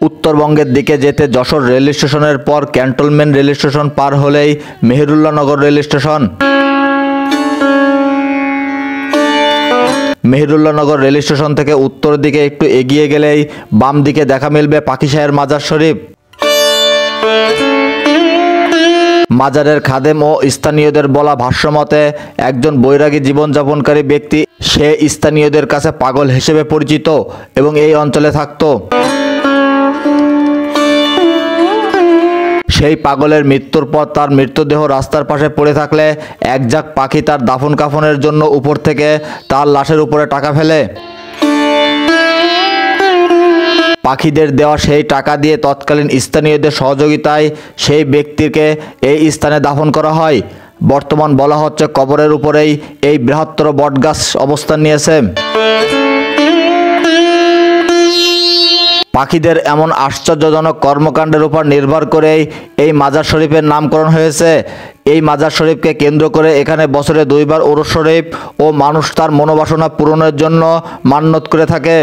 উত্তরবঙ্গের দিকে যেতে যশোর রেল স্টেশনের পর ক্যান্টনমেন্ট রেল স্টেশন পার হলেই মেহেরুল্লাহনগর রেল স্টেশন। মেহেরুল্লাহনগর রেল স্টেশন থেকে উত্তর দিকে একটু এগিয়ে গেলেই বাম দিকে দেখা মিলবে পাখিশাহের মাজার শরীফ। মাজারের খাদেম ও স্থানীয়দের বলা ভাষ্যমতে একজন বৈরাগী জীবনযাপনকারী ব্যক্তি, সে স্থানীয়দের কাছে পাগল হিসেবে পরিচিত এবং এই অঞ্চলে থাকত। সেই পাগলের মৃত্যুর পর তার মৃতদেহ রাস্তার পাশে পড়ে থাকলে এক ঝাঁক পাখি তার দাফন কাফনের জন্য উপর থেকে তার লাশের উপরে টাকা ফেলে। পাখিদের দেওয়া সেই টাকা দিয়ে তৎকালীন স্থানীয়দের সহযোগিতায় সেই ব্যক্তিকে এই স্থানে দাফন করা হয়। বর্তমান বলা হচ্ছে কবরের উপরেই এই বৃহত্তর বটগাছ অবস্থান নিয়েছে। পাখিদের এমন আশ্চর্যজনক কর্মকাণ্ডের উপর নির্ভর করেই এই মাজার শরীফের নামকরণ হয়েছে। এই মাজার শরীফকে কেন্দ্র করে এখানে বছরে 2 বার ওরস শরীফ ও মানুষ তার মনোবাসনা পূরণের জন্য মান্যত করে থাকে।